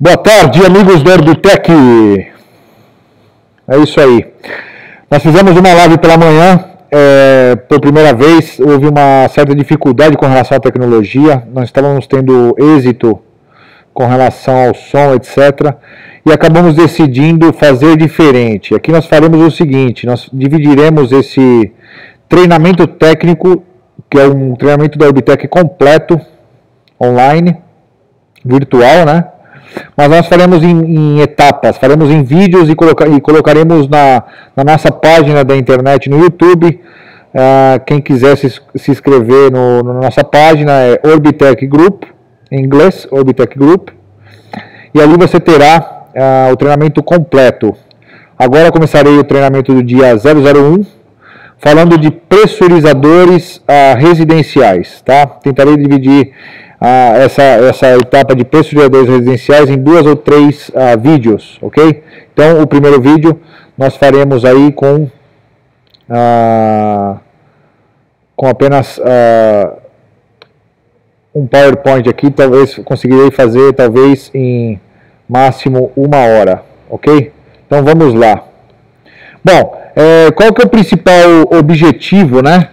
Boa tarde, amigos do Orbitec. É isso aí. Nós fizemos uma live pela manhã. Por primeira vez, houve uma certa dificuldade com relação à tecnologia. Nós estávamos tendo êxito com relação ao som, etc. E acabamos decidindo fazer diferente. Aqui nós faremos o seguinte: nós dividiremos esse treinamento técnico, que é um treinamento da Orbitec completo, online, virtual, né? Mas nós faremos em etapas, faremos em vídeos e colocaremos na nossa página da internet no YouTube. Quem quiser se inscrever na nossa página é Orbitec Group, em inglês, Orbitec Group. E ali você terá o treinamento completo. Agora começarei o treinamento do dia 001, falando de pressurizadores residenciais, tá? Tentarei dividir essa etapa de pressurizadores residenciais em 2 ou 3 vídeos, ok? Então, o primeiro vídeo nós faremos aí com apenas um PowerPoint aqui, talvez conseguirei fazer talvez em máximo 1 hora, ok? Então, vamos lá. Bom, qual que é o principal objetivo, né,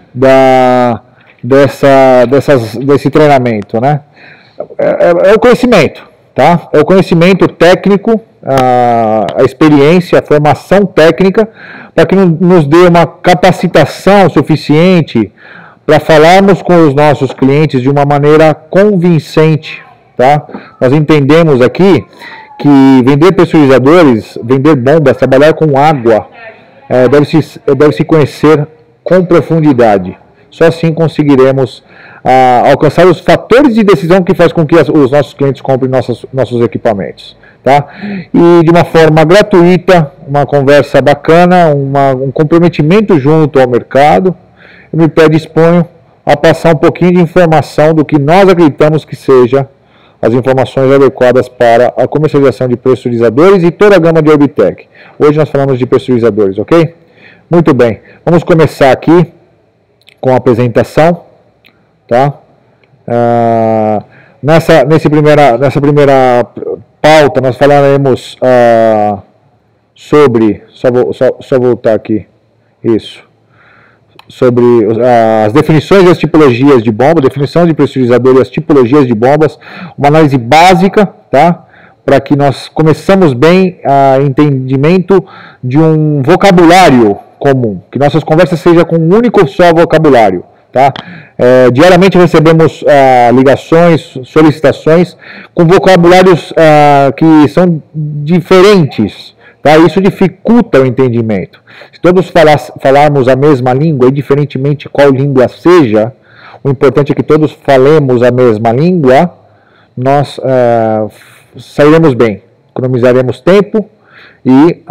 desse treinamento, né? É o conhecimento, tá? É o conhecimento técnico, a experiência, a formação técnica, para que nos dê uma capacitação suficiente para falarmos com os nossos clientes de uma maneira convincente, tá? Nós entendemos aqui que vender pressurizadores, vender bombas, trabalhar com água, deve-se conhecer com profundidade. Só assim conseguiremos alcançar os fatores de decisão que faz com que os nossos clientes comprem nossos equipamentos. Tá? E de uma forma gratuita, uma conversa bacana, um comprometimento junto ao mercado, eu me predisponho a passar um pouquinho de informação do que nós acreditamos que seja as informações adequadas para a comercialização de pressurizadores e toda a gama de Orbitec. Hoje nós falamos de pressurizadores, ok? Muito bem, vamos começar aqui com a apresentação, tá? Nessa primeira pauta nós falaremos sobre, só voltar aqui, isso, sobre as definições e as tipologias de bomba, definição de pressurizador e as tipologias de bombas, uma análise básica, tá? Para que nós começamos bem entendimento de um vocabulário comum, que nossas conversas sejam com um único só vocabulário, tá? Diariamente recebemos ligações, solicitações com vocabulários que são diferentes, tá? Isso dificulta o entendimento. Se todos falarmos a mesma língua, indiferentemente qual língua seja, o importante é que todos falemos a mesma língua, nós sairemos bem, economizaremos tempo e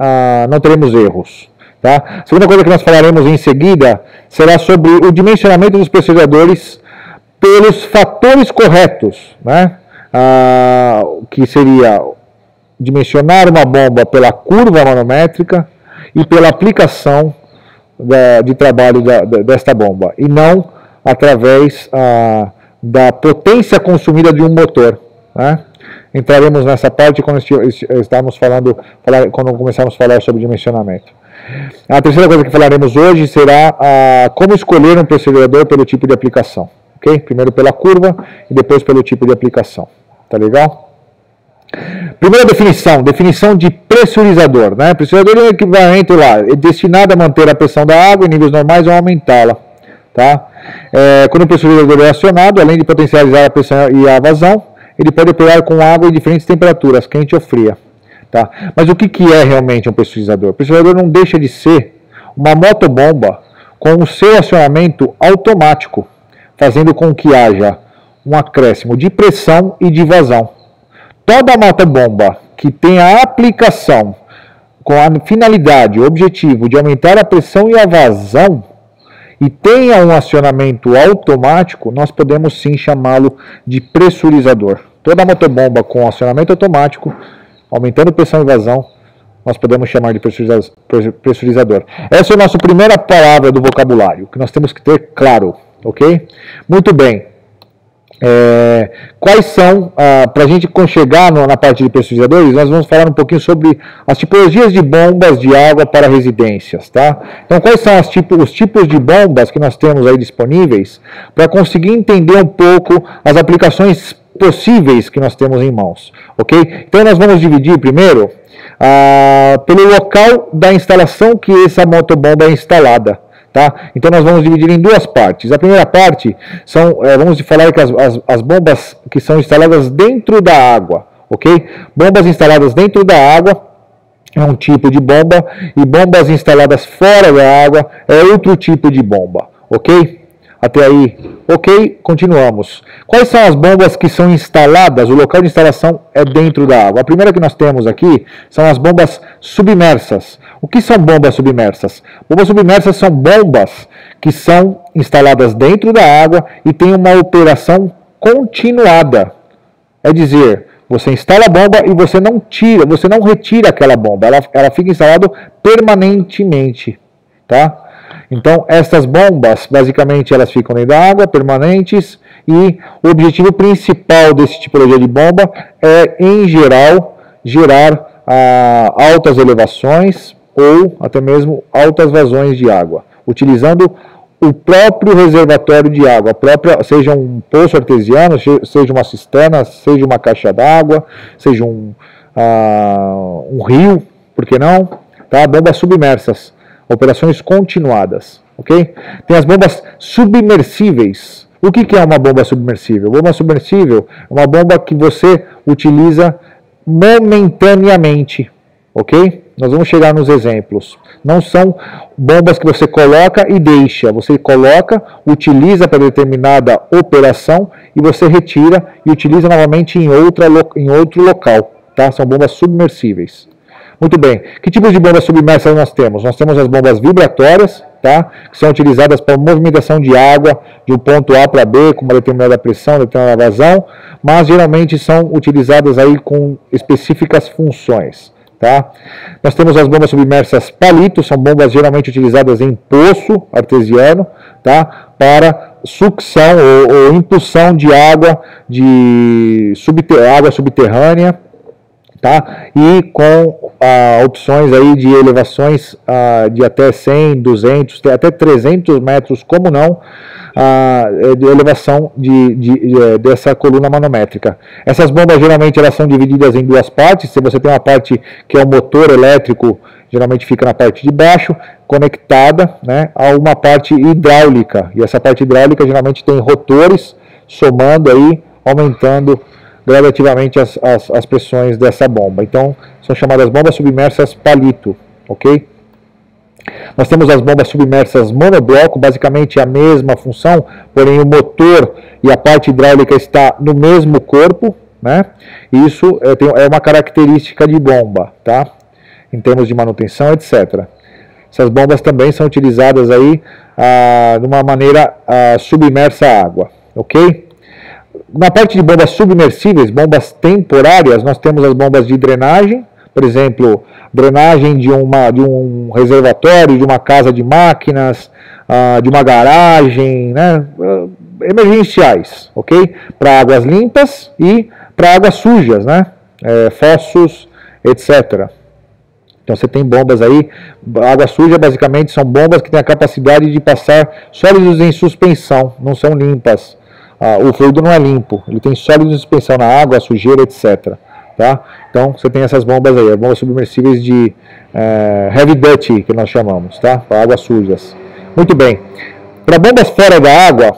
não teremos erros. Tá? A segunda coisa que nós falaremos em seguida será sobre o dimensionamento dos pressurizadores pelos fatores corretos, né? Que seria dimensionar uma bomba pela curva manométrica e pela aplicação de trabalho desta bomba, e não através da potência consumida de um motor, né? Entraremos nessa parte quando começarmos a falar sobre dimensionamento. A terceira coisa que falaremos hoje será como escolher um pressurizador pelo tipo de aplicação, ok? Primeiro pela curva e depois pelo tipo de aplicação, tá legal? Primeira definição de pressurizador, né? Pressurizador é um equipamento destinado a manter a pressão da água em níveis normais ou aumentá-la, tá? Quando o pressurizador é acionado, além de potencializar a pressão e a vazão, ele pode operar com água em diferentes temperaturas, quente ou fria. Tá? Mas o que é realmente um pressurizador? O pressurizador não deixa de ser uma motobomba com o seu acionamento automático, fazendo com que haja um acréscimo de pressão e de vazão. Toda motobomba que tenha a aplicação com a finalidade, o objetivo de aumentar a pressão e a vazão e tenha um acionamento automático, nós podemos sim chamá-lo de pressurizador. Toda motobomba com acionamento automático, aumentando pressão e vazão, nós podemos chamar de pressurizador. Essa é a nossa primeira palavra do vocabulário, que nós temos que ter claro, ok? Muito bem. Quais são, para a gente chegar na parte de pressurizadores, nós vamos falar um pouquinho sobre as tipologias de bombas de água para residências, tá? Então, quais são os tipos de bombas que nós temos aí disponíveis, para conseguir entender um pouco as aplicações possíveis que nós temos em mãos, ok? Então, nós vamos dividir primeiro pelo local da instalação que essa motobomba é instalada. Tá? Então nós vamos dividir em duas partes. A primeira parte vamos falar que as bombas que são instaladas dentro da água, ok? Bombas instaladas dentro da água é um tipo de bomba e bombas instaladas fora da água é outro tipo de bomba, ok? Até aí, ok? Continuamos. Quais são as bombas que são instaladas? O local de instalação é dentro da água. A primeira que nós temos aqui são as bombas submersas. O que são bombas submersas? Bombas submersas são bombas que são instaladas dentro da água e tem uma operação continuada. É dizer, você instala a bomba e você não retira aquela bomba. Ela fica instalada permanentemente, tá? Então, essas bombas, basicamente, elas ficam dentro da água, permanentes, e o objetivo principal desse tipologia de bomba é, em geral, gerar altas elevações ou até mesmo altas vazões de água, utilizando o próprio reservatório de água, seja um poço artesiano, seja uma cisterna, seja uma caixa d'água, seja um rio, por que não? Tá? Bombas submersas. Operações continuadas, ok? Tem as bombas submersíveis. O que é uma bomba submersível? Bomba submersível é uma bomba que você utiliza momentaneamente, ok? Nós vamos chegar nos exemplos. Não são bombas que você coloca e deixa. Você coloca, utiliza para determinada operação e você retira e utiliza novamente em outro local, tá? São bombas submersíveis. Muito bem. Que tipos de bombas submersas nós temos? Nós temos as bombas vibratórias, tá? Que são utilizadas para movimentação de água de um ponto A para B com uma determinada pressão, determinada vazão, mas geralmente são utilizadas aí com específicas funções, tá? Nós temos as bombas submersas palito, são bombas geralmente utilizadas em poço artesiano, tá? Para sucção ou impulsão de água água subterrânea, tá? E com opções aí de elevações de até 100, 200, até 300 metros, como não, de elevação dessa coluna manométrica. Essas bombas geralmente elas são divididas em duas partes. Se você tem uma parte que é o motor elétrico, geralmente fica na parte de baixo, conectada, né, a uma parte hidráulica. E essa parte hidráulica geralmente tem rotores somando aí, aumentando gradativamente as pressões dessa bomba. Então, são chamadas bombas submersas palito, ok? Nós temos as bombas submersas monobloco, basicamente a mesma função, porém o motor e a parte hidráulica está no mesmo corpo, né? Isso é uma característica de bomba, tá? Em termos de manutenção, etc. Essas bombas também são utilizadas aí de uma maneira submersa à água, ok? Na parte de bombas submersíveis, bombas temporárias, nós temos as bombas de drenagem, por exemplo, drenagem de um reservatório, de uma casa de máquinas, de uma garagem, né? Emergenciais, ok? Para águas limpas e para águas sujas, né? Fossos, etc. Então você tem bombas aí, água suja basicamente são bombas que têm a capacidade de passar sólidos em suspensão, não são limpas. O fluido não é limpo, ele tem sólidos em suspensão na água, a sujeira, etc. Tá? Então você tem essas bombas aí, as bombas submersíveis de heavy duty, que nós chamamos, tá? Para águas sujas. Muito bem. Para bombas fora da água,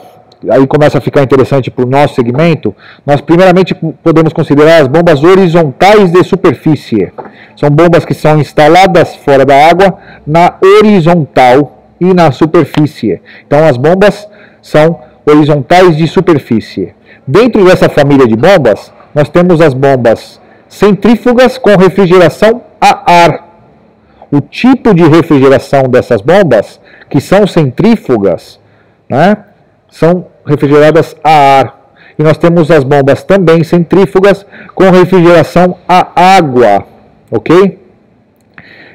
aí começa a ficar interessante para o nosso segmento, nós primeiramente podemos considerar as bombas horizontais de superfície. São bombas que são instaladas fora da água, na horizontal e na superfície. Então as bombas são horizontais de superfície. Dentro dessa família de bombas, nós temos as bombas centrífugas com refrigeração a ar. O tipo de refrigeração dessas bombas, que são centrífugas, né, são refrigeradas a ar. E nós temos as bombas também centrífugas com refrigeração a água, ok?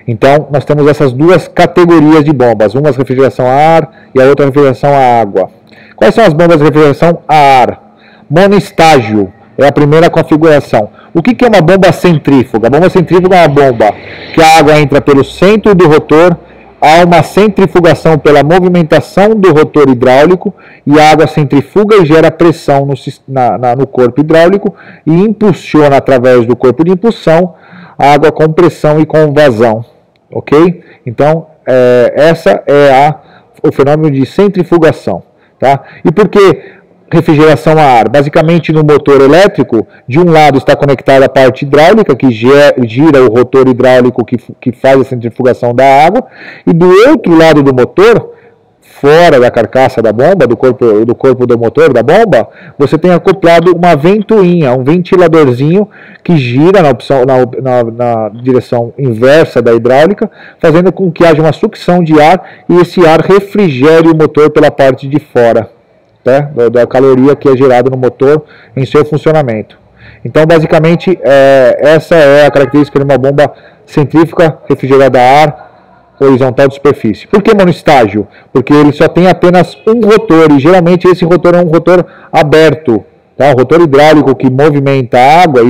Então, nós temos essas duas categorias de bombas, uma refrigeração a ar e a outra refrigeração a água. Quais são as bombas de refrigeração a ar? Monoestágio é a primeira configuração. O que é uma bomba centrífuga? A bomba centrífuga é uma bomba que a água entra pelo centro do rotor, há uma centrifugação pela movimentação do rotor hidráulico e a água centrifuga e gera pressão no corpo hidráulico e impulsiona através do corpo de impulsão a água com pressão e com vazão. Ok? Então, essa é o fenômeno de centrifugação. Tá? E por que refrigeração a ar? Basicamente, no motor elétrico, de um lado está conectada a parte hidráulica, que gira o rotor hidráulico que faz a centrifugação da água, e do outro lado do motor, fora da carcaça da bomba, do corpo do motor da bomba, você tem acoplado uma ventoinha, um ventiladorzinho que gira na direção inversa da hidráulica, fazendo com que haja uma sucção de ar e esse ar refrigere o motor pela parte de fora, da caloria que é gerada no motor em seu funcionamento. Então, basicamente, essa é a característica de uma bomba centrífuga refrigerada a ar horizontal de superfície. Por que monoestágio? Porque ele só tem apenas um rotor, e geralmente esse rotor é um rotor aberto. Tá? O rotor hidráulico que movimenta a água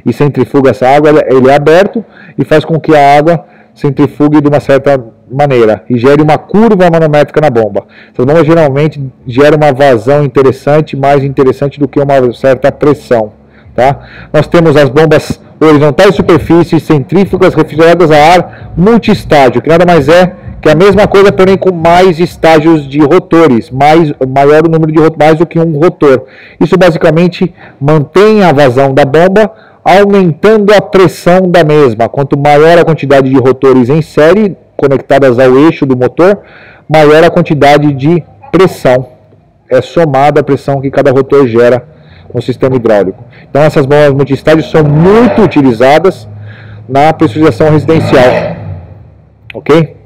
e centrifuga essa água, ele é aberto e faz com que a água centrifugue de uma certa maneira e gere uma curva manométrica na bomba. Essas bombas geralmente geram uma vazão interessante, mais interessante do que uma certa pressão. Tá? Nós temos as bombas horizontais de superfície, centrífugas refrigeradas a ar multiestágio, que nada mais é que a mesma coisa, porém com mais estágios de rotores, maior o número de rotores, mais do que um rotor. Isso basicamente mantém a vazão da bomba, aumentando a pressão da mesma. Quanto maior a quantidade de rotores em série conectadas ao eixo do motor, maior a quantidade de pressão. É somada a pressão que cada rotor gera no sistema hidráulico. Então essas bombas multiestágio são muito utilizadas na pressurização residencial. Ok?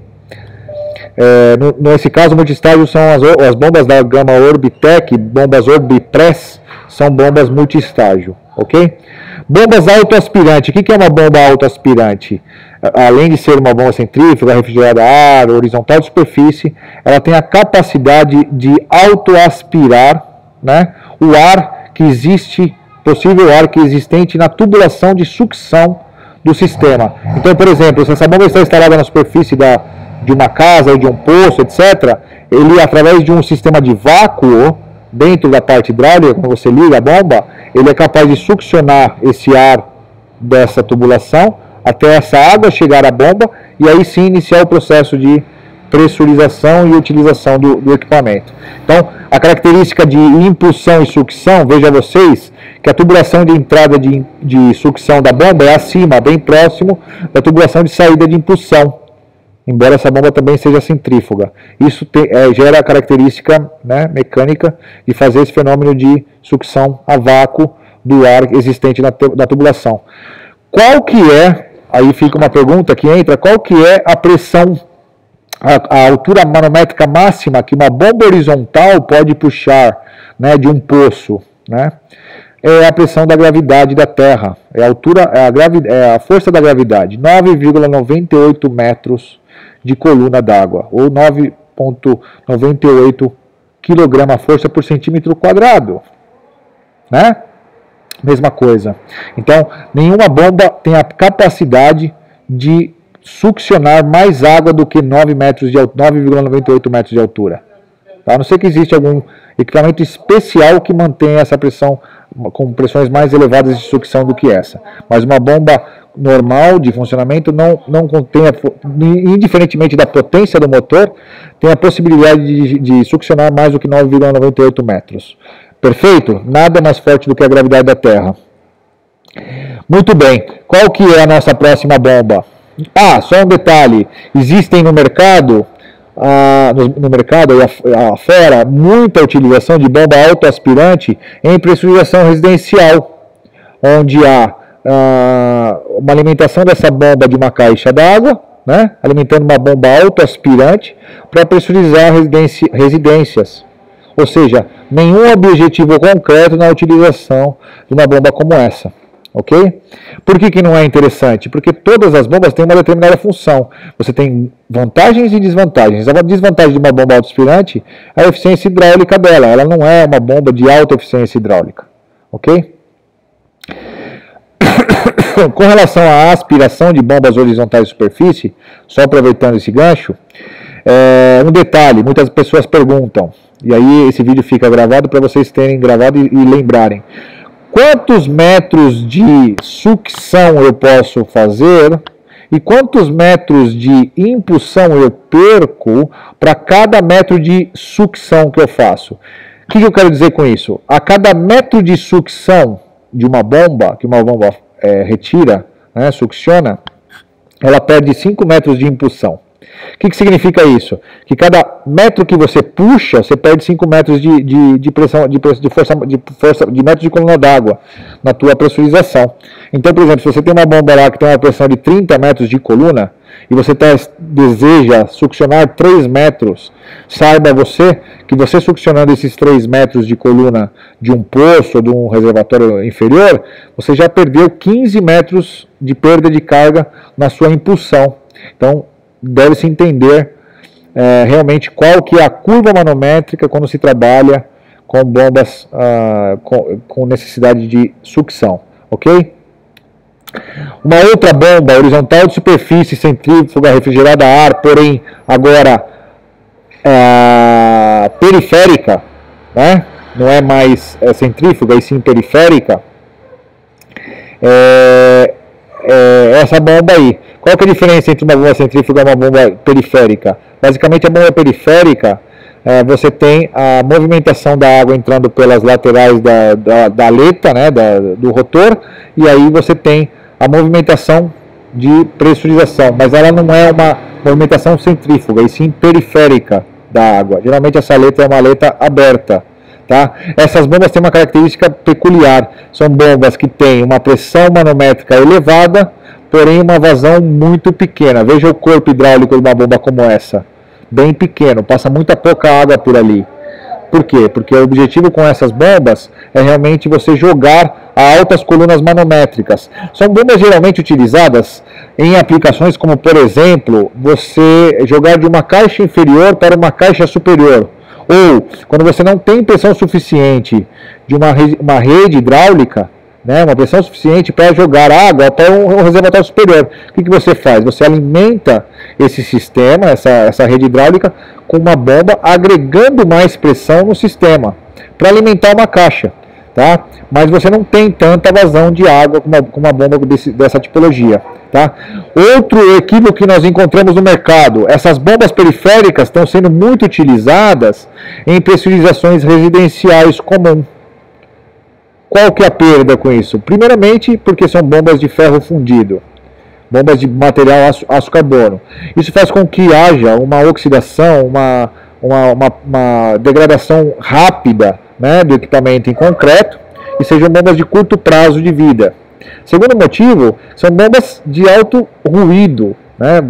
Nesse caso, multiestágio são as bombas da gama Orbitec, bombas Orbipress, são bombas multiestágio. Ok? Bombas autoaspirante. O que é uma bomba autoaspirante? Além de ser uma bomba centrífuga, refrigerada a ar, horizontal de superfície, ela tem a capacidade de autoaspirar, né, o ar que existe, possível ar que é existente na tubulação de sucção do sistema. Então, por exemplo, se essa bomba está instalada na superfície de uma casa ou de um poço, etc., ele, através de um sistema de vácuo dentro da parte hidráulica, quando você liga a bomba, ele é capaz de succionar esse ar dessa tubulação até essa água chegar à bomba e aí sim iniciar o processo de pressurização e utilização do equipamento. Então, a característica de impulsão e sucção, veja vocês que a tubulação de entrada de sucção da bomba é acima, bem próximo da tubulação de saída de impulsão, embora essa bomba também seja centrífuga. Isso gera a característica, né, mecânica de fazer esse fenômeno de sucção a vácuo do ar existente na tubulação. Qual que é, aí fica uma pergunta que entra, qual que é a pressão, a altura manométrica máxima que uma bomba horizontal pode puxar, né, de um poço, né? É a pressão da gravidade da Terra, é a força da gravidade, 9,98 metros de coluna d'água, ou 9,98 kg-força por centímetro quadrado, né? Mesma coisa. Então, nenhuma bomba tem a capacidade de succionar mais água do que 9,98 metros de altura. Tá? A não ser que existe algum equipamento especial que mantenha essa pressão com pressões mais elevadas de sucção do que essa. Mas uma bomba normal de funcionamento não contém, indiferentemente da potência do motor, tem a possibilidade de succionar mais do que 9,98 metros. Perfeito? Nada mais forte do que a gravidade da Terra. Muito bem. Qual que é a nossa próxima bomba? Só um detalhe. Existem no mercado, afora, muita utilização de bomba autoaspirante em pressurização residencial, onde há uma alimentação dessa bomba de uma caixa d'água, né, alimentando uma bomba autoaspirante para pressurizar residências. Ou seja, nenhum objetivo concreto na utilização de uma bomba como essa. Ok? Por que não é interessante? Porque todas as bombas têm uma determinada função. Você tem vantagens e desvantagens. A desvantagem de uma bomba autoaspirante é a eficiência hidráulica dela. Ela não é uma bomba de alta eficiência hidráulica. Ok? Com relação à aspiração de bombas horizontais de superfície, só aproveitando esse gancho, um detalhe, muitas pessoas perguntam, e aí esse vídeo fica gravado para vocês terem gravado e lembrarem. Quantos metros de sucção eu posso fazer e quantos metros de impulsão eu perco para cada metro de sucção que eu faço? O que eu quero dizer com isso? A cada metro de sucção de uma bomba, que uma bomba retira, né, succiona, ela perde 5 metros de impulsão. O que significa isso? Que cada metro que você puxa, você perde 5 metros de pressão, de metros de coluna d'água na tua pressurização. Então, por exemplo, se você tem uma bomba lá que tem uma pressão de 30 metros de coluna e você deseja succionar 3 metros, saiba você que você succionando esses 3 metros de coluna de um poço ou de um reservatório inferior, você já perdeu 15 metros de perda de carga na sua impulsão. Então, deve-se entender realmente qual que é a curva manométrica quando se trabalha com bombas com necessidade de sucção, ok? Uma outra bomba horizontal de superfície, centrífuga, refrigerada a ar, porém agora periférica, né? Não é mais centrífuga e sim periférica, essa bomba aí. Qual que é a diferença entre uma bomba centrífuga e uma bomba periférica? Basicamente, a bomba periférica, você tem a movimentação da água entrando pelas laterais da aleta, né, do rotor, e aí você tem a movimentação de pressurização, mas ela não é uma movimentação centrífuga, e sim periférica da água. Geralmente essa aleta é uma aleta aberta. Tá? Essas bombas têm uma característica peculiar, são bombas que têm uma pressão manométrica elevada, porém uma vazão muito pequena. Veja o corpo hidráulico de uma bomba como essa, bem pequeno, passa muita pouca água por ali. Por quê? Porque o objetivo com essas bombas é realmente você jogar a altas colunas manométricas. São bombas geralmente utilizadas em aplicações como, por exemplo, você jogar de uma caixa inferior para uma caixa superior. Ou, quando você não tem pressão suficiente de uma rede hidráulica, né, uma pressão suficiente para jogar água até um reservatório superior. O que você faz? Você alimenta esse sistema, essa rede hidráulica, com uma bomba, agregando mais pressão no sistema, para alimentar uma caixa. Tá? Mas você não tem tanta vazão de água com uma bomba dessa tipologia. Tá? Outro equívoco que nós encontramos no mercado, essas bombas periféricas estão sendo muito utilizadas em pressurizações residenciais comuns. Qual que é a perda com isso? Primeiramente, porque são bombas de ferro fundido, bombas de material aço carbono. Isso faz com que haja uma oxidação, uma degradação rápida, né, do equipamento em concreto, e sejam bombas de curto prazo de vida. Segundo motivo, são bombas de alto ruído, né,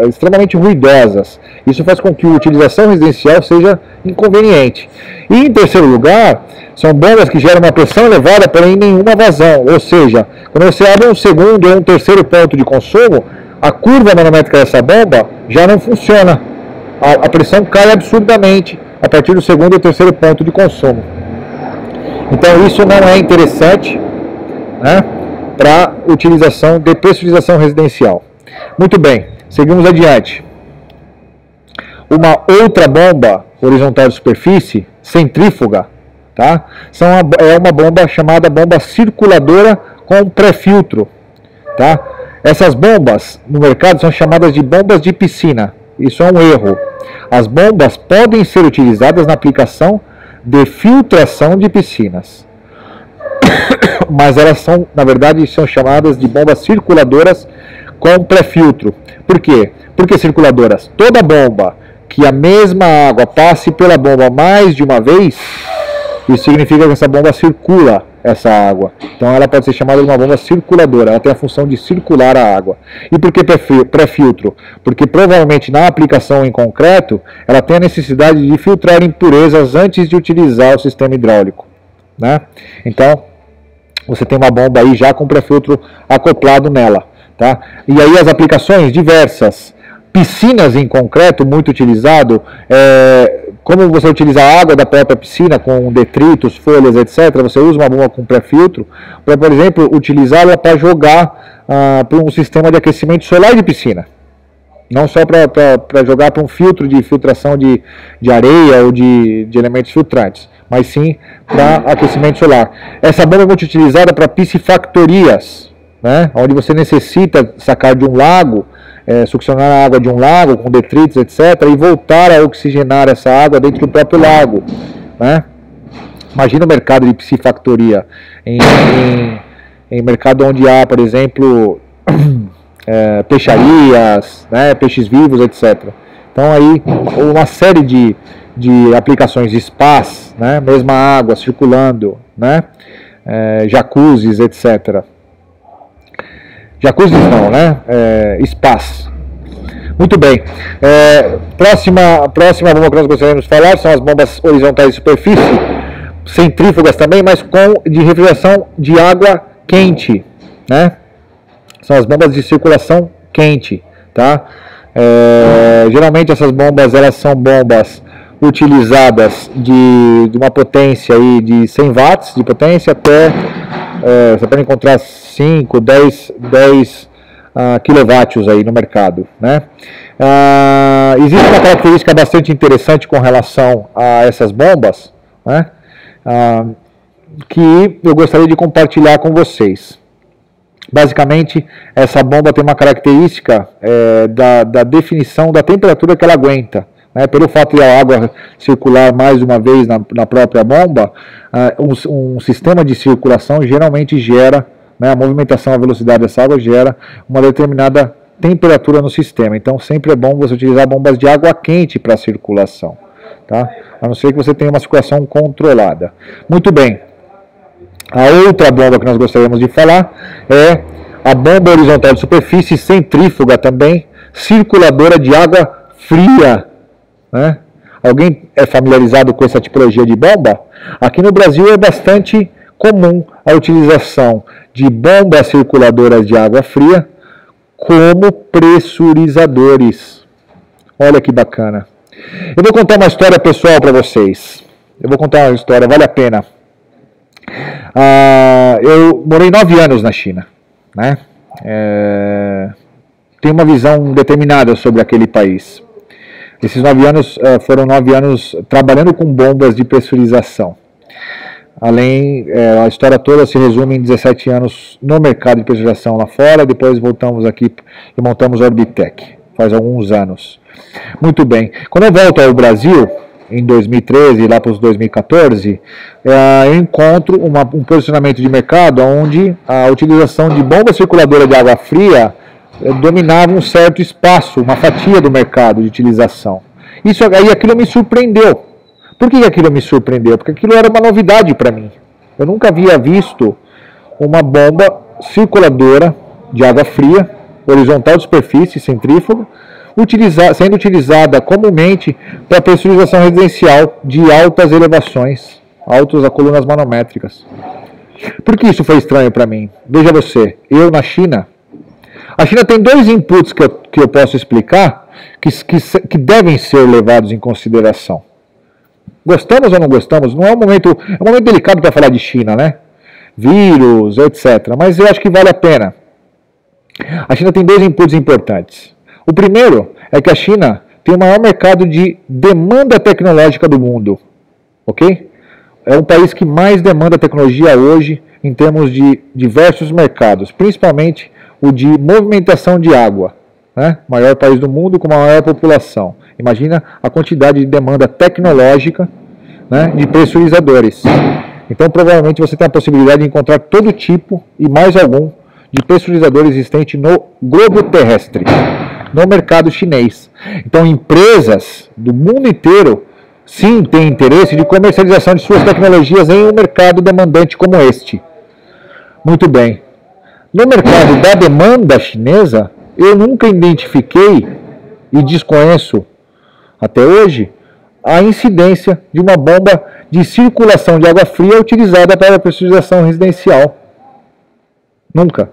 extremamente ruidosas. Isso faz com que a utilização residencial seja inconveniente. E em terceiro lugar, são bombas que geram uma pressão elevada, porém nenhuma vazão. Ou seja, quando você abre um segundo ou um terceiro ponto de consumo, a curva manométrica dessa bomba já não funciona. A pressão cai absurdamente a partir do segundo ou terceiro ponto de consumo. Então isso não é interessante, né, para utilização de pressurização residencial. Muito bem, seguimos adiante. Uma outra bomba horizontal de superfície, centrífuga, tá? É uma bomba chamada bomba circuladora com pré-filtro. Tá? Essas bombas no mercado são chamadas de bombas de piscina. Isso é um erro. As bombas podem ser utilizadas na aplicação de filtração de piscinas. Mas elas são, na verdade, são chamadas de bombas circuladoras com pré-filtro. Por quê? Por que circuladoras? Toda bomba que a mesma água passe pela bomba mais de uma vez, isso significa que essa bomba circula essa água. Então ela pode ser chamada de uma bomba circuladora, ela tem a função de circular a água. E por que pré-filtro? Porque provavelmente na aplicação em concreto, ela tem a necessidade de filtrar impurezas antes de utilizar o sistema hidráulico. Né? Então, você tem uma bomba aí já com pré-filtro acoplado nela, tá? E aí as aplicações diversas, piscinas em concreto, muito utilizado, como você utiliza a água da própria piscina com detritos, folhas, etc., você usa uma bomba com pré-filtro para, por exemplo, utilizá-la para jogar para um sistema de aquecimento solar de piscina. Não só para jogar para um filtro de filtração de areia ou de elementos filtrantes, mas sim para aquecimento solar. Essa bomba é muito utilizada para piscifactorias, né, onde você necessita sacar de um lago, succionar a água de um lago com detritos, etc., e voltar a oxigenar essa água dentro do próprio lago, né? Imagina o mercado de piscifactoria em mercado onde há, por exemplo, peixarias, né, peixes vivos, etc. Então aí uma série de aplicações, spas, né, mesma água circulando, né, jacuzzis, etc. Jacuzzis não, né? Spas. Muito bem. Próxima bomba que nós gostaríamos de falar são as bombas horizontais de superfície, centrífugas também, mas de refrigeração de água quente, né? São as bombas de circulação quente, tá? Geralmente essas bombas, elas são bombas utilizadas de uma potência aí de 100 watts de potência até você pode encontrar 5, 10 quilowatts aí no mercado, né? Existe uma característica bastante interessante com relação a essas bombas, né? Que eu gostaria de compartilhar com vocês. Basicamente, essa bomba tem uma característica da definição da temperatura que ela aguenta. Pelo fato de a água circular mais uma vez na própria bomba, um sistema de circulação geralmente gera, né, a movimentação, a velocidade dessa água gera uma determinada temperatura no sistema. Então sempre é bom você utilizar bombas de água quente para a circulação, tá? A não ser que você tenha uma circulação controlada. Muito bem. A outra bomba que nós gostaríamos de falar é a bomba horizontal de superfície centrífuga também, circuladora de água fria. Né? Alguém é familiarizado com essa tipologia de bomba? Aqui no Brasil é bastante comum a utilização de bombas circuladoras de água fria como pressurizadores. Olha que bacana. Eu vou contar uma história pessoal para vocês. Eu vou contar uma história, vale a pena. Eu morei 9 anos na China, né? Tenho uma visão determinada sobre aquele país. Esses 9 anos foram 9 anos trabalhando com bombas de pressurização. Além, a história toda se resume em 17 anos no mercado de pressurização lá fora. Depois voltamos aqui e montamos a Orbitec, faz alguns anos. Muito bem. Quando eu volto ao Brasil, em 2013, lá para os 2014, eu encontro um posicionamento de mercado onde a utilização de bomba circuladora de água fria dominava um certo espaço, uma fatia do mercado de utilização. Aí aquilo me surpreendeu. Por que aquilo me surpreendeu? Porque aquilo era uma novidade para mim. Eu nunca havia visto uma bomba circuladora de água fria, horizontal de superfície, centrífuga, sendo utilizada comumente para pressurização residencial de altas elevações, altas a colunas manométricas. Por que isso foi estranho para mim? Veja você, eu na China, a China tem 2 inputs que eu posso explicar que devem ser levados em consideração. Gostamos ou não gostamos? Não é um momento delicado para falar de China, né? Vírus, etc. Mas eu acho que vale a pena. A China tem 2 inputs importantes. O primeiro é que a China tem o maior mercado de demanda tecnológica do mundo, ok? É um país que mais demanda tecnologia hoje em termos de diversos mercados, principalmente o de movimentação de água, né? Maior país do mundo com maior população. Imagina a quantidade de demanda tecnológica, né, de pressurizadores. Então provavelmente você tem a possibilidade de encontrar todo tipo e mais algum de pressurizador existente no globo terrestre, no mercado chinês. Então empresas do mundo inteiro sim têm interesse de comercialização de suas tecnologias em um mercado demandante como este. Muito bem. No mercado da demanda chinesa, eu nunca identifiquei e desconheço até hoje a incidência de uma bomba de circulação de água fria utilizada para a pressurização residencial. Nunca.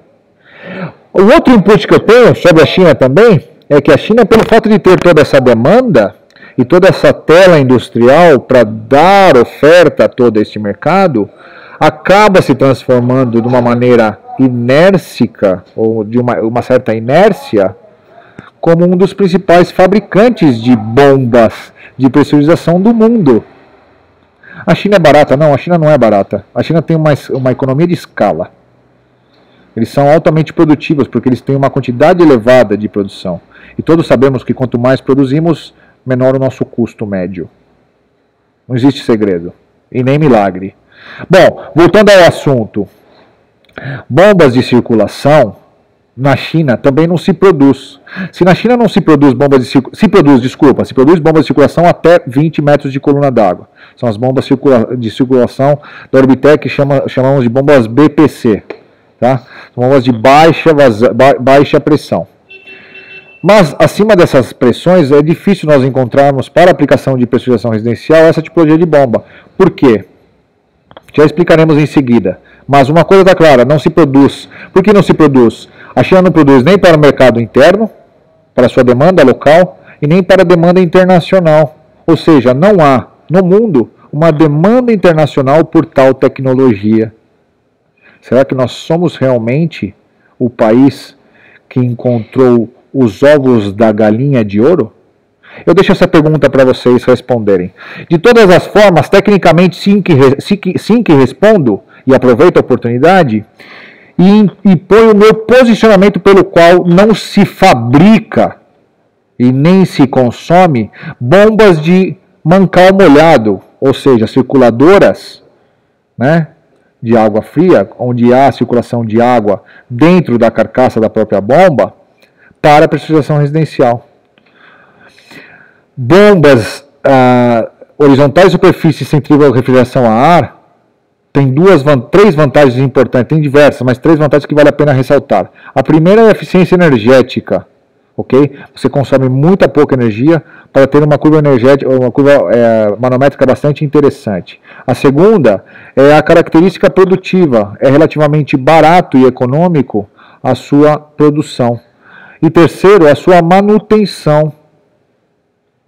O outro input que eu tenho sobre a China também é que a China, pelo fato de ter toda essa demanda e toda essa tela industrial para dar oferta a todo este mercado, acaba se transformando de uma maneira inércica, ou de uma certa inércia, como um dos principais fabricantes de bombas de pressurização do mundo. A China é barata? Não, a China não é barata. A China tem uma economia de escala. Eles são altamente produtivos porque eles têm uma quantidade elevada de produção. E todos sabemos que quanto mais produzimos, menor o nosso custo médio. Não existe segredo. E nem milagre. Bom, voltando ao assunto. Bombas de circulação, na China também não se produz. Se na China não se produz bombas de circulação, se produz bombas de circulação até 20 metros de coluna d'água. São as bombas de circulação da Orbitec que chamamos de bombas BPC. Tá? São bombas de baixa pressão. Mas acima dessas pressões é difícil nós encontrarmos para aplicação de pressurização residencial essa tipologia de bomba. Por quê? Já explicaremos em seguida. Mas uma coisa está clara, não se produz. Por que não se produz? A China não produz nem para o mercado interno, para a sua demanda local, e nem para a demanda internacional. Ou seja, não há no mundo uma demanda internacional por tal tecnologia. Será que nós somos realmente o país que encontrou os ovos da galinha de ouro? Eu deixo essa pergunta para vocês responderem. De todas as formas, tecnicamente sim que respondo, e aproveito a oportunidade, e ponho o meu posicionamento pelo qual não se fabrica e nem se consome bombas de mancal molhado, ou seja, circuladoras, né, de água fria, onde há circulação de água dentro da carcaça da própria bomba, para pressurização residencial. Bombas horizontais de superfície centrífuga refrigeração a ar tem três vantagens importantes, tem diversas, mas três vantagens que vale a pena ressaltar. A primeira é a eficiência energética, ok? Você consome muita pouca energia para ter uma curva energética, uma curva manométrica bastante interessante. A segunda é a característica produtiva, é relativamente barato e econômico a sua produção. E terceiro, a sua manutenção,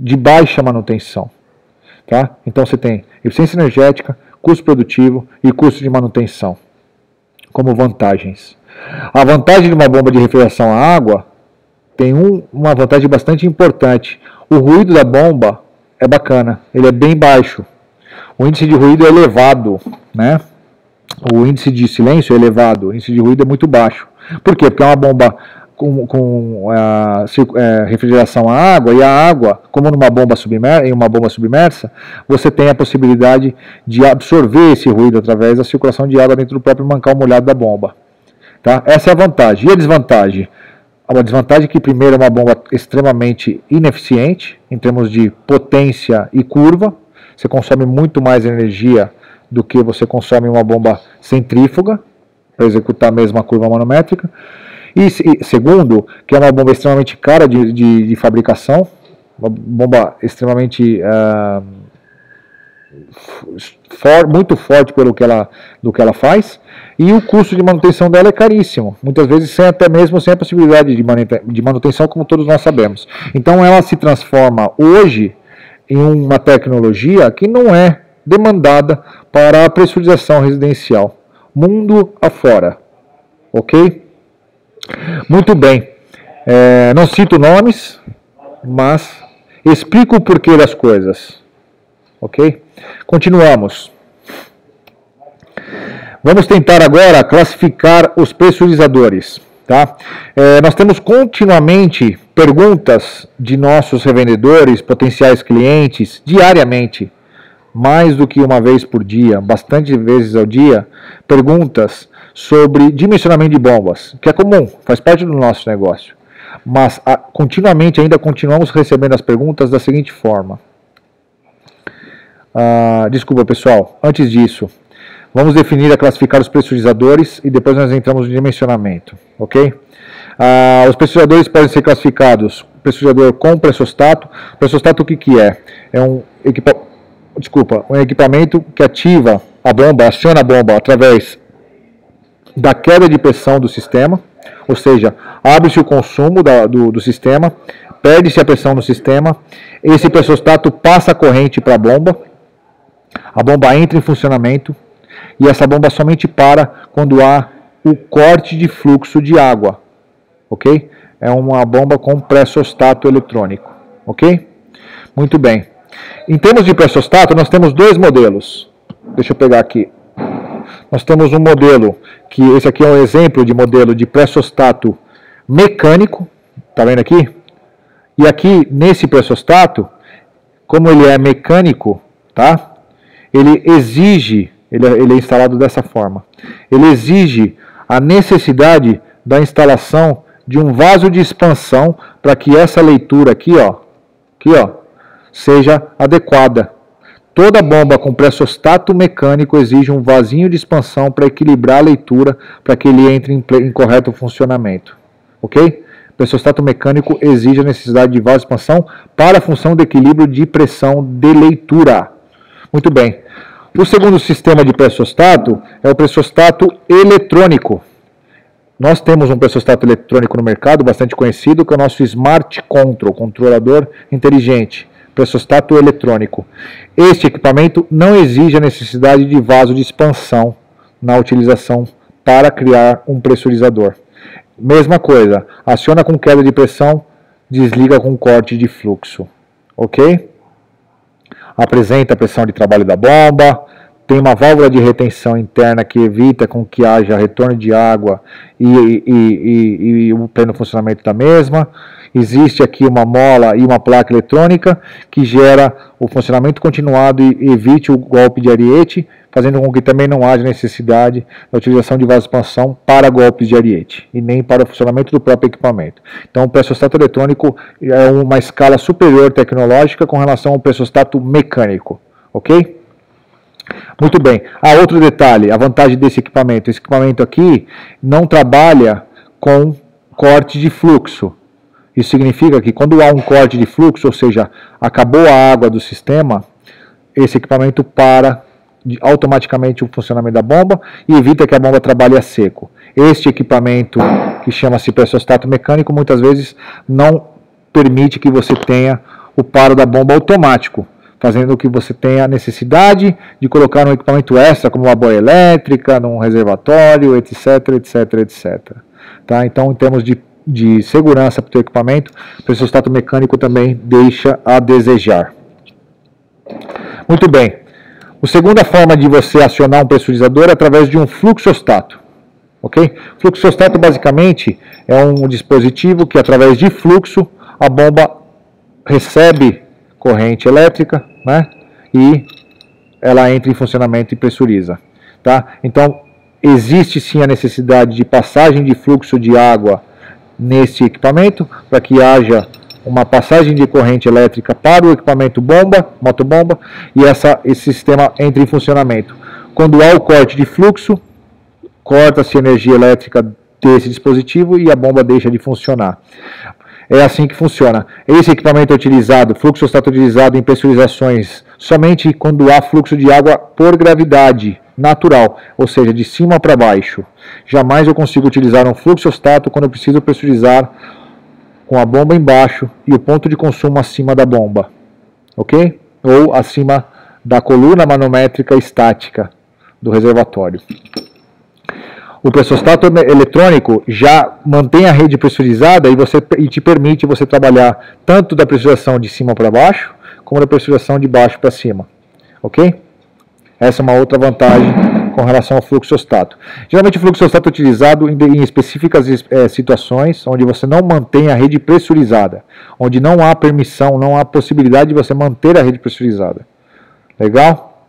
de baixa manutenção. Tá? Então você tem eficiência energética, custo produtivo e custo de manutenção como vantagens. A vantagem de uma bomba de refrigeração a água tem uma vantagem bastante importante. O ruído da bomba é bacana, ele é bem baixo. O índice de ruído é elevado, né? O índice de silêncio é elevado, o índice de ruído é muito baixo. Por quê? Porque é uma bomba com refrigeração à água, e a água, como em uma bomba submersa, você tem a possibilidade de absorver esse ruído através da circulação de água dentro do próprio mancal molhado da bomba. Tá? Essa é a vantagem. E a desvantagem? A desvantagem é que, primeiro, é uma bomba extremamente ineficiente em termos de potência e curva. Você consome muito mais energia do que você consome em uma bomba centrífuga para executar a mesma curva manométrica. E segundo, que é uma bomba extremamente cara de fabricação, uma bomba extremamente muito forte do que ela faz, e o custo de manutenção dela é caríssimo, muitas vezes até mesmo sem a possibilidade de manutenção, como todos nós sabemos. Então ela se transforma hoje em uma tecnologia que não é demandada para a pressurização residencial, mundo afora, ok? Muito bem, não cito nomes, mas explico o porquê das coisas, ok? Continuamos. Vamos tentar agora classificar os pressurizadores, tá? Nós temos continuamente perguntas de nossos revendedores, potenciais clientes, diariamente, mais do que uma vez por dia, bastante vezes ao dia, perguntas sobre dimensionamento de bombas, que é comum, faz parte do nosso negócio. Mas ainda continuamos recebendo as perguntas da seguinte forma. Desculpa, pessoal, antes disso, vamos definir classificar os pressurizadores e depois nós entramos no dimensionamento, ok? Os pressurizadores podem ser classificados: pressurizador com pressostato. Pressostato o que é? É um equipamento que aciona a bomba através da queda de pressão do sistema, ou seja, abre-se o consumo do sistema, perde-se a pressão no sistema, esse pressostato passa a corrente para a bomba entra em funcionamento, e essa bomba somente para quando há o corte de fluxo de água, ok? É uma bomba com pressostato eletrônico, ok? Muito bem. Em termos de pressostato, nós temos dois modelos. Deixa eu pegar aqui. Nós temos um modelo, que esse aqui é um exemplo de modelo de pressostato mecânico, tá vendo aqui? E aqui, nesse pressostato, como ele é mecânico, tá? Ele exige, ele é instalado dessa forma, ele exige a necessidade da instalação de um vaso de expansão para que essa leitura aqui, ó, seja adequada. Toda bomba com pressostato mecânico exige um vasinho de expansão para equilibrar a leitura, para que ele entre em correto funcionamento. Ok? Pressostato mecânico exige a necessidade de vaso de expansão para a função de equilíbrio de pressão de leitura. Muito bem. O segundo sistema de pressostato é o pressostato eletrônico. Nós temos um pressostato eletrônico no mercado bastante conhecido, que é o nosso Smart Control, controlador inteligente, pressostato eletrônico. Este equipamento não exige a necessidade de vaso de expansão na utilização para criar um pressurizador. Mesma coisa, aciona com queda de pressão, desliga com corte de fluxo. Ok? Apresenta a pressão de trabalho da bomba, tem uma válvula de retenção interna que evita com que haja retorno de água e o pleno funcionamento da mesma. Existe aqui uma mola e uma placa eletrônica que gera o funcionamento continuado e evite o golpe de ariete, fazendo com que também não haja necessidade da utilização de vaso de expansão para golpes de ariete e nem para o funcionamento do próprio equipamento. Então o pressostato eletrônico é uma escala superior tecnológica com relação ao pressostato mecânico, ok? Muito bem. Outro detalhe, a vantagem desse equipamento. Esse equipamento aqui não trabalha com corte de fluxo. Isso significa que quando há um corte de fluxo, ou seja, acabou a água do sistema, esse equipamento para automaticamente o funcionamento da bomba e evita que a bomba trabalhe a seco. Este equipamento, que chama-se pressostato mecânico, muitas vezes não permite que você tenha o paro da bomba automático, fazendo que você tenha a necessidade de colocar um equipamento extra, como uma boia elétrica, num reservatório, etc, etc, etc. Tá? Então, em termos de segurança para o teu equipamento, o pressostato mecânico também deixa a desejar. Muito bem. A segunda forma de você acionar um pressurizador é através de um fluxostato. Ok? Fluxostato basicamente é um dispositivo que, através de fluxo, a bomba recebe corrente elétrica, né? E ela entra em funcionamento e pressuriza. Tá? Então, existe sim a necessidade de passagem de fluxo de água nesse equipamento, para que haja uma passagem de corrente elétrica para o equipamento bomba, motobomba, e esse sistema entra em funcionamento. Quando há o corte de fluxo, corta-se a energia elétrica desse dispositivo e a bomba deixa de funcionar. É assim que funciona. Esse equipamento é utilizado, fluxostato utilizado em pressurizações somente quando há fluxo de água por gravidade natural, ou seja, de cima para baixo. Jamais eu consigo utilizar um fluxostato quando eu preciso pressurizar com a bomba embaixo e o ponto de consumo acima da bomba, ok? Ou acima da coluna manométrica estática do reservatório. O pressostato eletrônico já mantém a rede pressurizada e te permite você trabalhar tanto da pressurização de cima para baixo, como da pressurização de baixo para cima, ok? Essa é uma outra vantagem com relação ao fluxostato. Geralmente o fluxostato é utilizado em específicas situações onde você não mantém a rede pressurizada, onde não há permissão, não há possibilidade de você manter a rede pressurizada. Legal?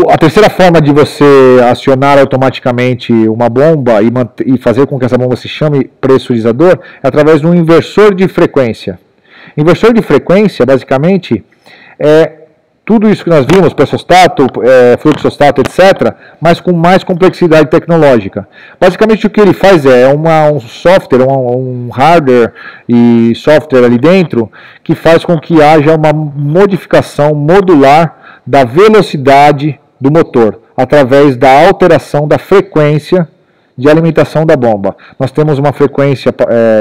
A terceira forma de você acionar automaticamente uma bomba e fazer com que essa bomba se chame pressurizador é através de um inversor de frequência. Inversor de frequência, basicamente, é tudo isso que nós vimos, pressostato, fluxostato, etc., mas com mais complexidade tecnológica. Basicamente o que ele faz é um software, um hardware e software ali dentro, que faz com que haja uma modificação modular da velocidade do motor. através da alteração da frequência de alimentação da bomba. Nós temos uma frequência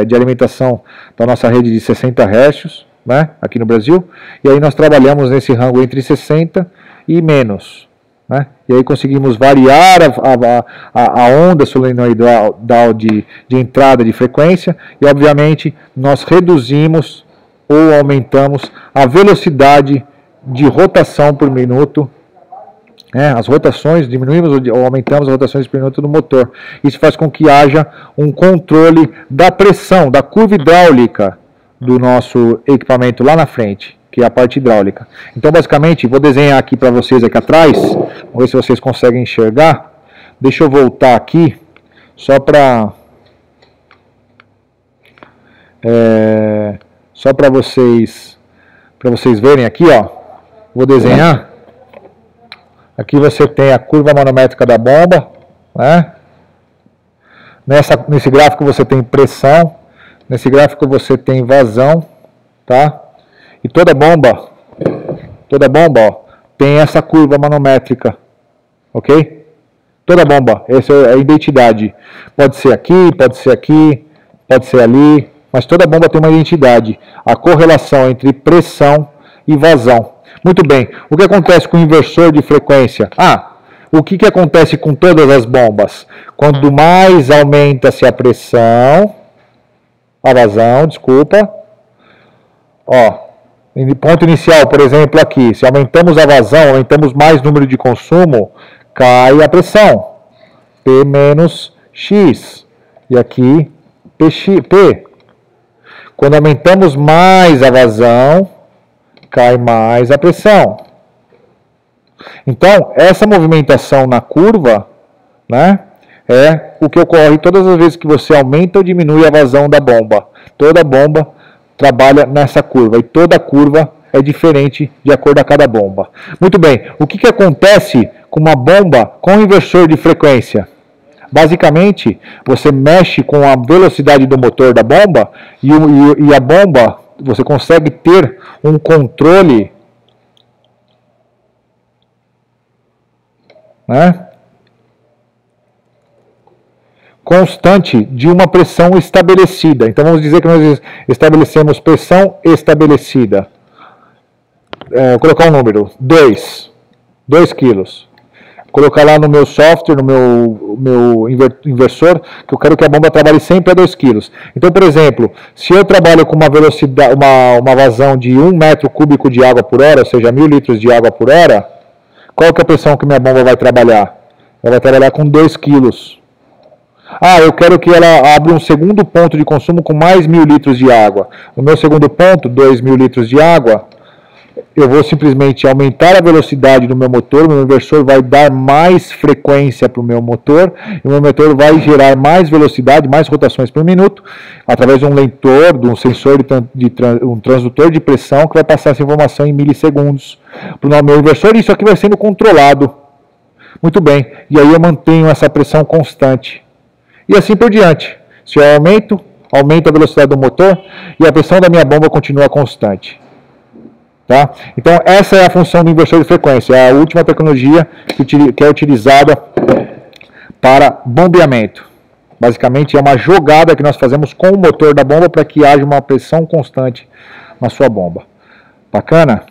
de alimentação da nossa rede de 60 Hz, né, aqui no Brasil, e aí nós trabalhamos nesse rango entre 60 e menos. Né, e aí conseguimos variar a onda solenoidal de entrada de frequência e, obviamente, nós reduzimos ou aumentamos a velocidade de rotação por minuto. As rotações, diminuímos ou aumentamos as rotações por minuto do motor. Isso faz com que haja um controle da pressão, da curva hidráulica do nosso equipamento lá na frente, que é a parte hidráulica. Então, basicamente, vou desenhar aqui para vocês aqui atrás, vamos ver se vocês conseguem enxergar. Deixa eu voltar aqui, só para vocês verem aqui, ó. Vou desenhar. Aqui você tem a curva manométrica da bomba, né? Nesse gráfico você tem pressão, nesse gráfico você tem vazão, tá? E toda bomba, ó, tem essa curva manométrica, ok? Toda bomba, essa é a identidade. Pode ser aqui, pode ser aqui, pode ser ali, mas toda bomba tem uma identidade. A correlação entre pressão e vazão. Muito bem, o que acontece com o inversor de frequência? O que acontece com todas as bombas? Quanto mais aumenta-se a pressão, a vazão, desculpa, ponto inicial, por exemplo, aqui, se aumentamos a vazão, aumentamos mais número de consumo, cai a pressão, P menos X, e aqui P. Quando aumentamos mais a vazão, cai mais a pressão. Então, essa movimentação na curva, né, é o que ocorre todas as vezes que você aumenta ou diminui a vazão da bomba. Toda bomba trabalha nessa curva, e toda curva é diferente de acordo com cada bomba. Muito bem, o que acontece com uma bomba com inversor de frequência? Basicamente, você mexe com a velocidade do motor da bomba e a bomba, você consegue ter um controle, né, constante de uma pressão estabelecida. Então vamos dizer que nós estabelecemos pressão estabelecida. Vou colocar um número, 2 quilos. Colocar lá no meu software, no meu inversor, que eu quero que a bomba trabalhe sempre a 2 kg. Então, por exemplo, se eu trabalho com uma velocidade, uma vazão de 1 metro cúbico de água por hora, ou seja, 1000 litros de água por hora, qual que é a pressão que minha bomba vai trabalhar? Ela vai trabalhar com 2 kg. Eu quero que ela abra um segundo ponto de consumo com mais 1000 litros de água. No meu segundo ponto, 2000 litros de água, eu vou simplesmente aumentar a velocidade do meu motor, o meu inversor vai dar mais frequência para o meu motor, e o meu motor vai gerar mais velocidade, mais rotações por minuto, através de um leitor, de um sensor, um transdutor de pressão, que vai passar essa informação em milissegundos para o meu inversor, e isso aqui vai sendo controlado. Muito bem, e aí eu mantenho essa pressão constante. E assim por diante. Se eu aumento a velocidade do motor, e a pressão da minha bomba continua constante. Tá? Então, essa é a função do inversor de frequência, é a última tecnologia que é utilizada para bombeamento. Basicamente, é uma jogada que nós fazemos com o motor da bomba para que haja uma pressão constante na sua bomba. Bacana?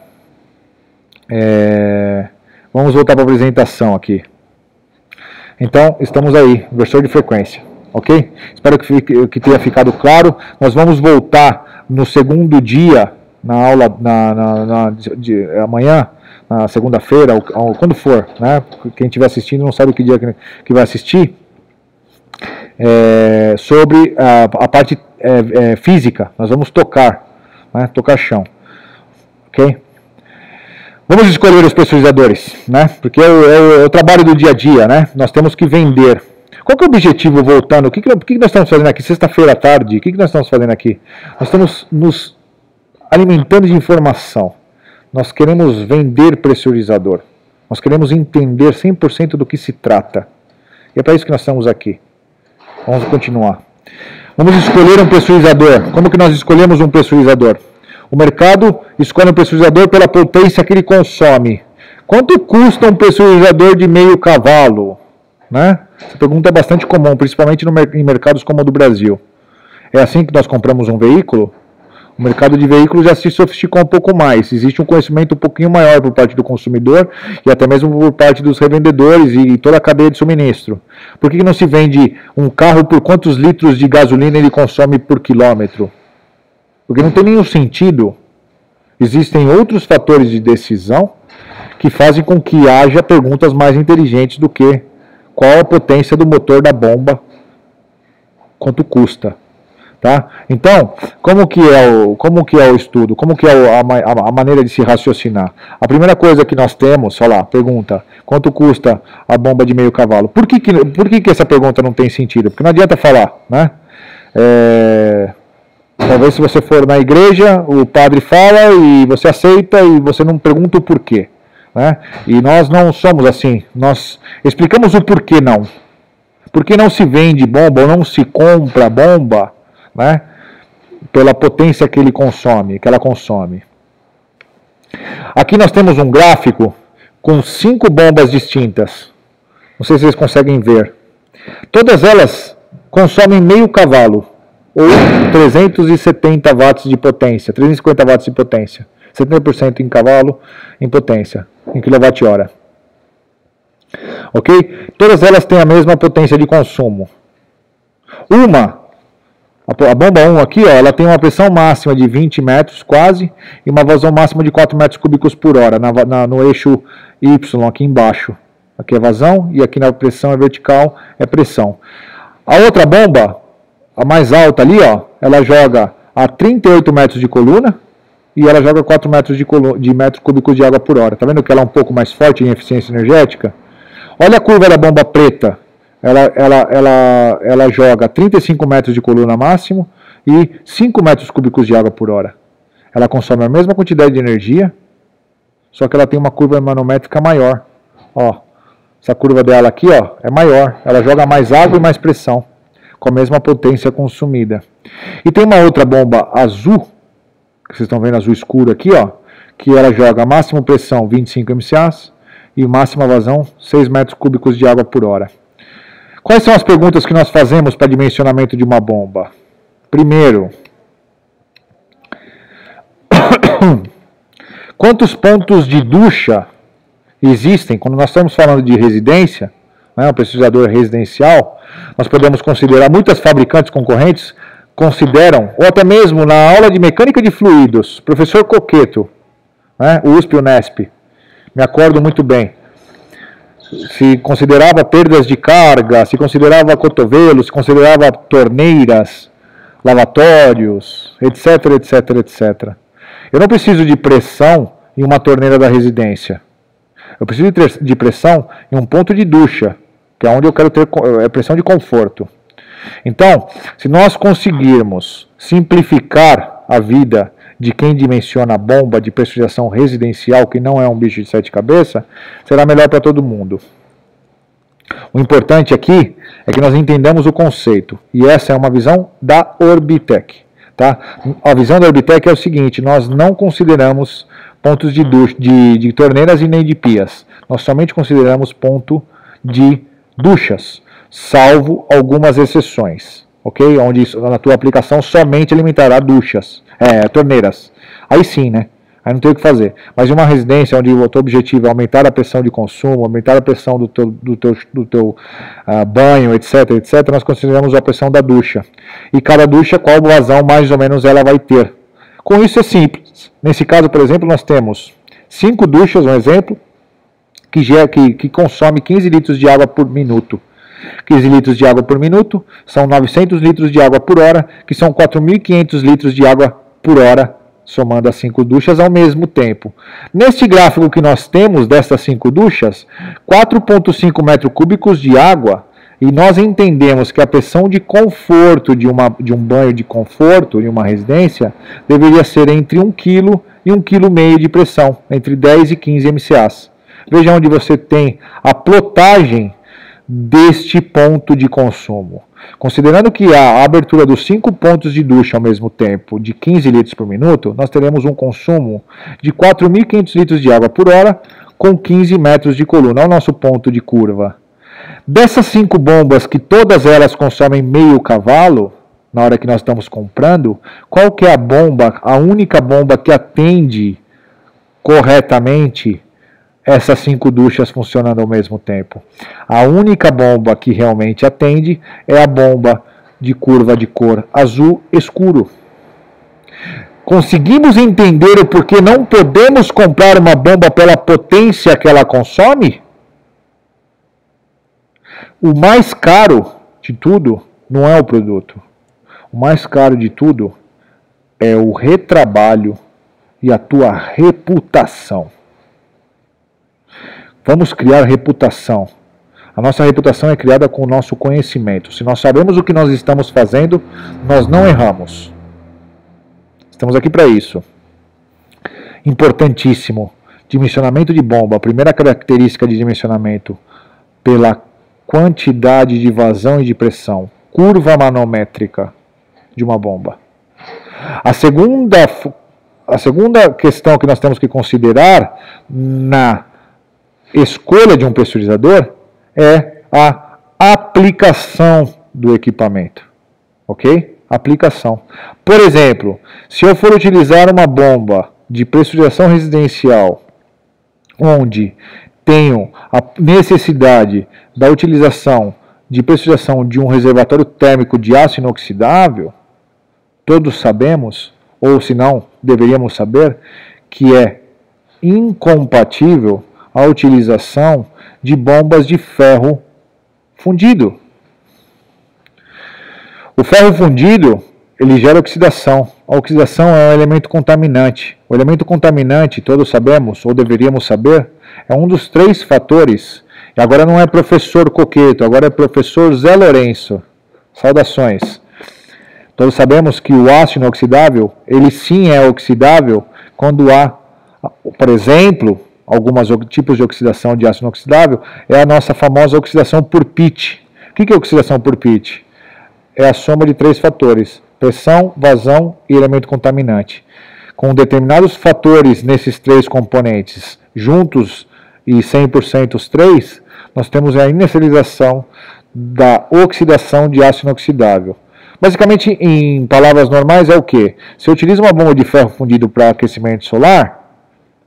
Vamos voltar para a apresentação aqui. Então, estamos aí, inversor de frequência. Ok? Espero que tenha ficado claro. Nós vamos voltar no segundo dia, na aula de amanhã, na segunda-feira, ou quando for, né? Quem estiver assistindo não sabe que dia que vai assistir, sobre a parte física. Nós vamos tocar, né? Tocar chão, ok? Vamos escolher os pressurizadores, né? Porque é o trabalho do dia a dia, né? Nós temos que vender. Qual que é o objetivo, voltando? O que nós estamos fazendo aqui? Sexta-feira à tarde, o que nós estamos fazendo aqui? Nós estamos nos alimentando de informação. Nós queremos vender pressurizador. Nós queremos entender 100% do que se trata. E é para isso que nós estamos aqui. Vamos continuar. Vamos escolher um pressurizador. Como que nós escolhemos um pressurizador? O mercado escolhe um pressurizador pela potência que ele consome. Quanto custa um pressurizador de meio cavalo? Né? Essa pergunta é bastante comum, principalmente em mercados como o do Brasil. É assim que nós compramos um veículo? O mercado de veículos já se sofisticou um pouco mais. Existe um conhecimento um pouquinho maior por parte do consumidor e até mesmo por parte dos revendedores e toda a cadeia de suministro. Por que não se vende um carro por quantos litros de gasolina ele consome por quilômetro? Porque não tem nenhum sentido. Existem outros fatores de decisão que fazem com que haja perguntas mais inteligentes do que qual a potência do motor da bomba, quanto custa. Tá? Então, como que é o estudo? Como que é a maneira de se raciocinar? A primeira coisa que nós temos, olha lá, pergunta, quanto custa a bomba de meio cavalo? Por que essa pergunta não tem sentido? Porque não adianta falar, né? Talvez se você for na igreja, o padre fala e você aceita e você não pergunta o porquê. Né? E nós não somos assim, nós explicamos o porquê não. Por que não se vende bomba ou não se compra bomba, né, pela potência que ela consome. Aqui nós temos um gráfico com 5 bombas distintas. Não sei se vocês conseguem ver. Todas elas consomem meio cavalo, ou 370 watts de potência, 350 watts de potência. 70% em cavalo, em potência, em quilowatt-hora. Ok? Todas elas têm a mesma potência de consumo. A bomba 1 aqui, ó, ela tem uma pressão máxima de 20 metros quase e uma vazão máxima de 4 metros cúbicos por hora no eixo Y aqui embaixo. Aqui é vazão e aqui na pressão é vertical, é pressão. A outra bomba, a mais alta ali, ó, ela joga a 38 metros de coluna e ela joga 4 metros de metros cúbicos de água por hora. Tá vendo que ela é um pouco mais forte em eficiência energética? Olha a curva da bomba preta. Ela joga 35 metros de coluna máximo e 5 metros cúbicos de água por hora. Ela consome a mesma quantidade de energia, só que ela tem uma curva manométrica maior. Ó, essa curva dela aqui, ó, é maior. Ela joga mais água e mais pressão, com a mesma potência consumida. E tem uma outra bomba azul, que vocês estão vendo azul escuro aqui, ó, que ela joga a máxima pressão 25 MCAs e máxima vazão 6 metros cúbicos de água por hora. Quais são as perguntas que nós fazemos para dimensionamento de uma bomba? Primeiro, quantos pontos de ducha existem? Quando nós estamos falando de residência, né, um pressurizador residencial, nós podemos considerar, muitas fabricantes concorrentes consideram, ou até mesmo na aula de mecânica de fluidos, professor Coqueto, né, USP e Unesp, me acordo muito bem, se considerava perdas de carga, se considerava cotovelos, se considerava torneiras, lavatórios, etc, etc, etc. Eu não preciso de pressão em uma torneira da residência. Eu preciso de pressão em um ponto de ducha, que é onde eu quero ter pressão de conforto. Então, se nós conseguirmos simplificar a vida de quem dimensiona a bomba de pressurização residencial, que não é um bicho de 7 cabeças, será melhor para todo mundo. O importante aqui é que nós entendamos o conceito, e essa é uma visão da Orbitec. Tá? A visão da Orbitec é o seguinte: nós não consideramos pontos de torneiras e nem de pias, nós somente consideramos ponto de duchas, salvo algumas exceções, ok? Onde na tua aplicação somente limitará duchas, torneiras. Aí sim, né? Aí não tem o que fazer. Mas em uma residência onde o teu objetivo é aumentar a pressão de consumo, aumentar a pressão do teu banho, etc, etc, nós consideramos a pressão da ducha. E cada ducha, qual vazão mais ou menos ela vai ter. Com isso é simples. Nesse caso, por exemplo, nós temos 5 duchas, um exemplo, que consome 15 litros de água por minuto. 15 litros de água por minuto são 900 litros de água por hora, que são 4.500 litros de água por hora, somando as 5 duchas ao mesmo tempo. Neste gráfico que nós temos dessas 5 duchas, 4,5 metros cúbicos de água, e nós entendemos que a pressão de conforto de um banho de conforto em uma residência deveria ser entre 1 kg e 1,5 kg de pressão, entre 10 e 15 MCAs. Veja onde você tem a plotagem deste ponto de consumo. Considerando que a abertura dos 5 pontos de ducha ao mesmo tempo de 15 litros por minuto, nós teremos um consumo de 4.500 litros de água por hora, com 15 metros de coluna. Olha o nosso ponto de curva. Dessas 5 bombas, que todas elas consomem meio cavalo, na hora que nós estamos comprando, qual que é a bomba, a única bomba que atende corretamente essas 5 duchas funcionando ao mesmo tempo? A única bomba que realmente atende é a bomba de curva de cor azul escuro. Conseguimos entender o porquê não podemos comprar uma bomba pela potência que ela consome? O mais caro de tudo não é o produto. O mais caro de tudo é o retrabalho e a tua reputação. Vamos criar reputação. A nossa reputação é criada com o nosso conhecimento. Se nós sabemos o que nós estamos fazendo, nós não erramos. Estamos aqui para isso. Importantíssimo. Dimensionamento de bomba. A primeira característica de dimensionamento, pela quantidade de vazão e de pressão. Curva manométrica de uma bomba. A segunda questão que nós temos que considerar na escolha de um pressurizador é a aplicação do equipamento. Ok? Aplicação. Por exemplo, se eu for utilizar uma bomba de pressurização residencial, onde tenho a necessidade da utilização de pressurização de um reservatório térmico de aço inoxidável, todos sabemos, ou se não, deveríamos saber, que é incompatível a utilização de bombas de ferro fundido. O ferro fundido, ele gera oxidação. A oxidação é um elemento contaminante. O elemento contaminante, todos sabemos, ou deveríamos saber, é um dos 3 fatores. E agora não é professor Coqueto, agora é professor Zé Lourenço. Saudações. Todos sabemos que o aço inoxidável, ele sim é oxidável quando há, por exemplo, alguns tipos de oxidação de aço inoxidável, é a nossa famosa oxidação por pitch. O que é oxidação por pitch? É a soma de 3 fatores: pressão, vazão e elemento contaminante. Com determinados fatores nesses 3 componentes, juntos e 100% os 3, nós temos a inicialização da oxidação de aço inoxidável. Basicamente, em palavras normais, é o quê? Se eu utilizo uma bomba de ferro fundido para aquecimento solar,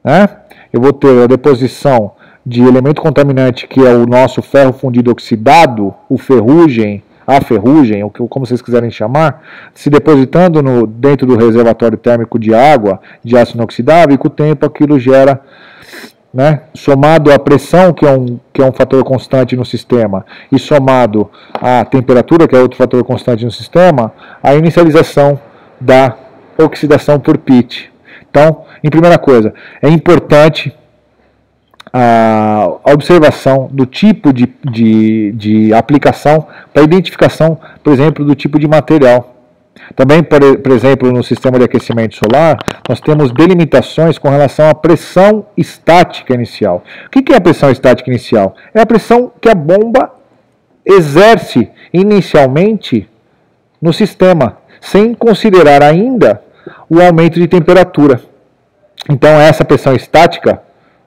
né, eu vou ter a deposição de elemento contaminante, que é o nosso ferro fundido oxidado, a ferrugem, ou como vocês quiserem chamar, se depositando dentro do reservatório térmico de água, de aço inoxidável, e com o tempo aquilo gera, né, somado à pressão, que é um fator constante no sistema, e somado à temperatura, que é outro fator constante no sistema, a inicialização da oxidação por pitch. Então, em primeira coisa, é importante a observação do tipo de aplicação para identificação, por exemplo, do tipo de material. Também, por exemplo, no sistema de aquecimento solar, nós temos delimitações com relação à pressão estática inicial. O que é a pressão estática inicial? É a pressão que a bomba exerce inicialmente no sistema, sem considerar ainda o aumento de temperatura. Então, essa pressão estática,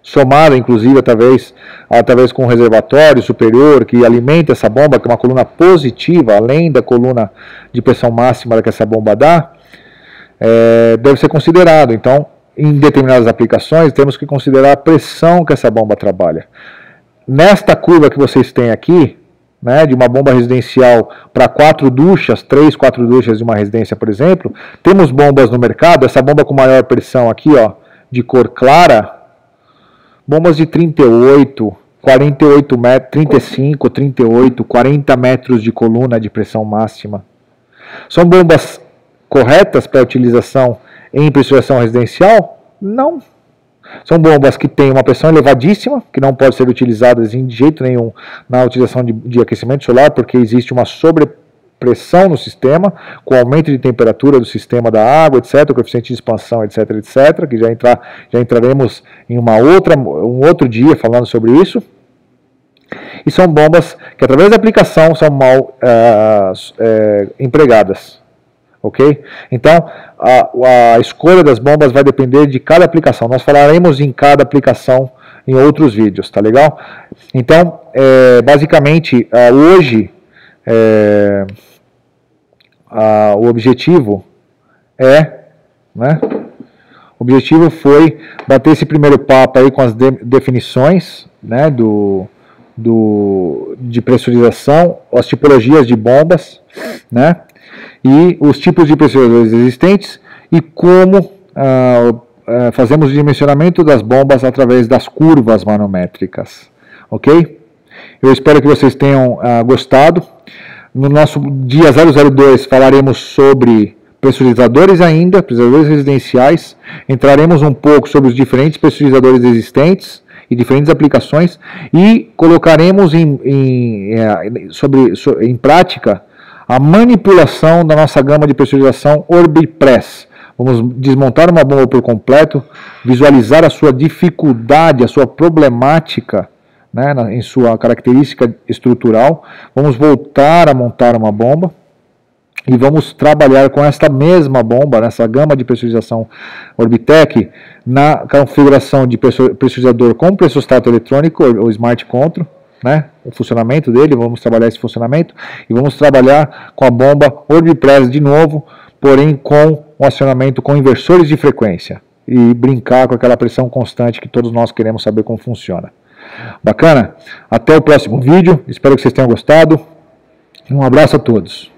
somada inclusive através com um reservatório superior que alimenta essa bomba, que é uma coluna positiva, além da coluna de pressão máxima que essa bomba dá, deve ser considerado. Então, em determinadas aplicações, temos que considerar a pressão que essa bomba trabalha. Nesta curva que vocês têm aqui, né, de uma bomba residencial para 4 duchas, 3, 4 duchas de uma residência, por exemplo, temos bombas no mercado, essa bomba com maior pressão aqui, ó, de cor clara, bombas de 38, 48 metros, 35, 38, 40 metros de coluna de pressão máxima. São bombas corretas para utilização em pressurização residencial? Não. São bombas que têm uma pressão elevadíssima, que não podem ser utilizadas de jeito nenhum na utilização de aquecimento solar, porque existe uma sobrepressão no sistema, com aumento de temperatura do sistema da água, etc., o coeficiente de expansão, etc., etc., que já entraremos em um outro dia falando sobre isso. E são bombas que, através da aplicação, são mal empregadas. Ok? Então, a escolha das bombas vai depender de cada aplicação. Nós falaremos em cada aplicação em outros vídeos, tá legal? Então, basicamente, hoje, o objetivo né? O objetivo foi bater esse primeiro papo aí com as definições, né, de pressurização, as tipologias de bombas, né, e os tipos de pressurizadores existentes e como fazemos o dimensionamento das bombas através das curvas manométricas, ok? Eu espero que vocês tenham gostado. No nosso dia 002 falaremos sobre pressurizadores ainda, pressurizadores residenciais, entraremos um pouco sobre os diferentes pressurizadores existentes e diferentes aplicações e colocaremos em prática a manipulação da nossa gama de pressurização Orbipress. Vamos desmontar uma bomba por completo, visualizar a sua dificuldade, a sua problemática, né, em sua característica estrutural. Vamos voltar a montar uma bomba e vamos trabalhar com esta mesma bomba, nessa gama de pressurização Orbitec, na configuração de pressurizador com pressostato eletrônico, ou Smart Control, né, o funcionamento dele, vamos trabalhar esse funcionamento, e vamos trabalhar com a bomba Orbipress de novo, porém com um acionamento com inversores de frequência, e brincar com aquela pressão constante que todos nós queremos saber como funciona. Bacana? Até o próximo vídeo, espero que vocês tenham gostado, um abraço a todos.